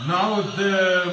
نعود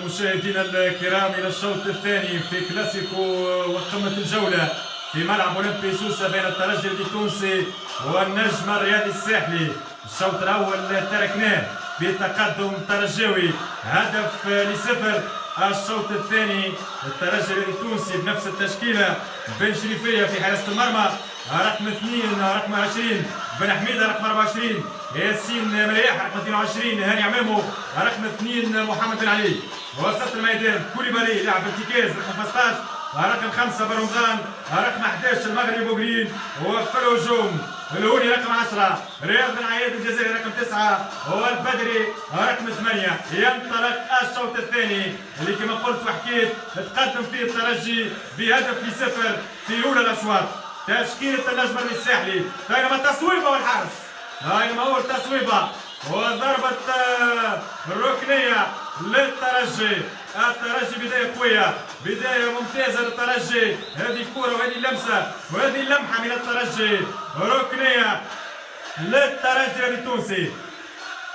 مشاهدينا الكرام إلى الشوط الثاني في كلاسيكو وقمة الجولة في ملعب أولمبي سوسة بين الترجي التونسي والنجم الرياضي الساحلي. الشوط الأول تركناه بتقدم ترجاوي هدف لصفر. الشوط الثاني الترجي التونسي بنفس التشكيلة: بن شريفية في حراسة المرمى، رقم 2 رقم 20 بن حميدة، رقم 24 ياسين مرياح، رقم 22 هاني عمامو، رقم 2 محمد بن علي. وسط الميدان كوليبالي لاعب ارتكاز رقم 15، رقم 5 بن رمضان، رقم 11 المغربي بوغرين. وفي الهجوم الهوني رقم 10 رياض بن عياد الجزائري، رقم 9 والبدري رقم 8. ينطلق الشوط الثاني اللي كما قلت وحكيت تقدم فيه الترجي بهدف لصفر في اولى الاشواط. تشكيلة النجم الساحلي بينما التصويبه والحارس، بينما هو التصويبه وضربة الركنية للترجي. الترجي بداية قوية، بداية ممتازة للترجي. هذه الكرة وهذه اللمسة وهذه اللمحة من الترجي، ركنية للترجي التونسي،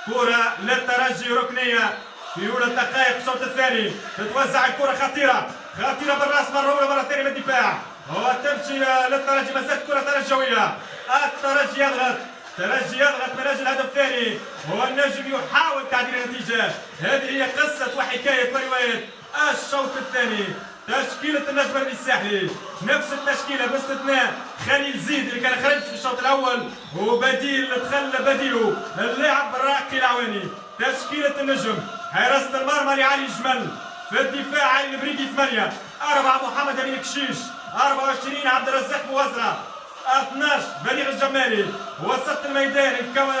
كرة للترجي ركنية في أولى الدقائق في الشوط الثاني. تتوزع الكرة خطيرة خطيرة بالراس مرة أولى مرة ثانية بالدفاع وتمشي للترجي. ما زالت كرة ترجوية، الترجي يضغط، الترجي يضغط من اجل الهدف الثاني والنجم يحاول تعديل النتيجة. هذه هي قصة وحكاية ورواية الشوط الثاني. تشكيلة النجم الساحلي نفس التشكيلة باستثناء خليل زيد اللي كان خرج في الشوط الأول، وبديل دخل بديله اللاعب راقي العواني. تشكيلة النجم: حراسة المرمى لعلي جمل، في الدفاع علي البريدي 8، 4 محمد أمين كشيش، 24 عبد الرزاق بوزرة، 12 بليغ الجمالي. وسط الميدان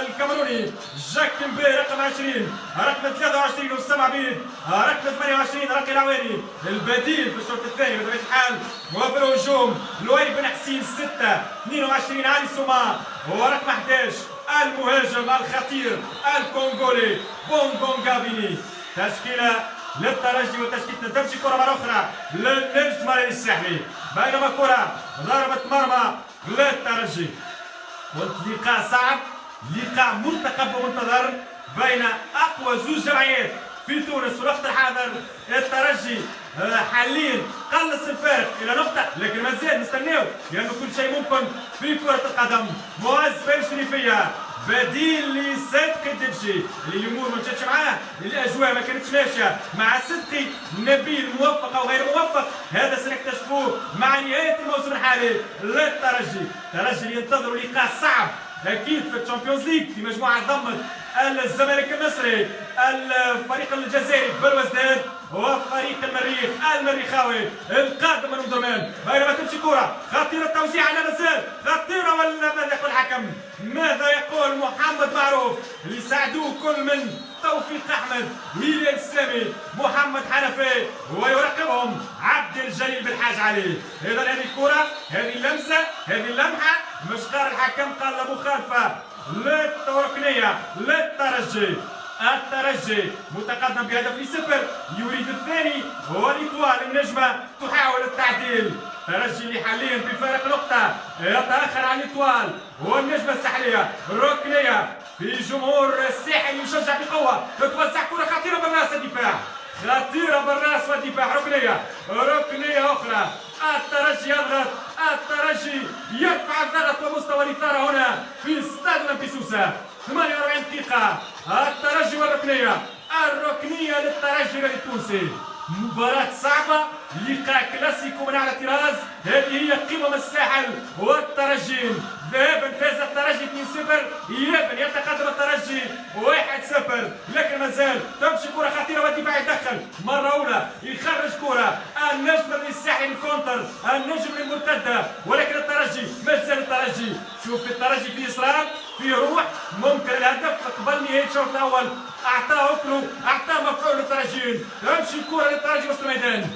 الكاميروني جاك كمبي رقم 20، رقم 23 أسامة عبيد، رقم 28 راقي العواني. البديل في الشوط الثاني بطبيعة الحال. وفي الهجوم لؤي بن حسين 6، 22 علي سوما، ورقم 11 المهاجم الخطير الكونغولي بونغون غافيني. تشكيلة للترجي وتشكيلة. تمشي كرة مرة أخرى للنجم الساحلي، بينما كرة ضربة مرمى للترجي. قلت لقاء صعب، لقاء مرتقب ومنتظر بين أقوى زوج جمعيات في تونس في الوقت الحاضر. الترجي حاليا قلص الفارق الى نقطه، لكن مازال نستناو لانه كل شيء ممكن في كره القدم. معز بن شريفيه بديل لصدقي الدبشي اللي الامور ما مشاتش معاه، الاجواء ما كانتش ماشيه مع صدقي. نبيل موفق او غير موفق هذا سنكتشفوه مع نهايه الموسم الحالي للترجي. الترجي اللي ينتظروا لقاء صعب اكيد في الشامبيونز ليج في مجموعه ضمت الزمالك المصري، الفريق الجزائري بلوزداد، وفريق المريخ المريخاوي القادم من درمان. بينما تمشي كره خطيره، التوزيع على مازال خطيره، ولا ماذا يقول الحكم؟ ماذا يقول محمد معروف اللي ساعدوه كل من توفيق احمد، هيلال السامي، محمد حنفي، ويراقبهم عبد الجليل بالحاج علي. اذا هذه الكره، هذه اللمسه، هذه اللمحه مش قال الحكم، قال مخالفه للركنيه للترجي. الترجي متقدم بهدف لصفر، يريد الثاني وليتوال النجمه تحاول التعديل. الترجي اللي حاليا بفارق نقطه يتاخر عن ليتوال والنجمه الساحليه. ركنيه في جمهور الساحل يشجع بقوه، تتوزع كره خطيره بالراس، الدفاع خطيره بالراس والدفاع. ركنيه اخرى. الترجي يضغط، الترجي يرفع الضغط ومستوى الاثاره هنا في استاد اولمبي سوسه. 48 دقيقه. الترجي والركنيه، الركنيه للترجي التونسي. مباراة صعبة، لقاء كلاسيكو من على الطراز. هذه هي قمم الساحل والترجي. ذهابا فاز الترجي 2-0، ايابا يتقدم الترجي 1-0، لكن مازال تمشي كرة خطيرة والدفاع يدخل مرة أولى، يخرج كرة النجم الساحلي الكونتر، النجم المرتدة، ولكن الترجي مازال الترجي. شوف الترجي فيه إصرار، فيه روح، ممكن الهدف قبل نهاية الشوط الأول أعطاه أكله، أعطاه مفعول للترجيين. تمشي الكرة للترجي وسط الميدان،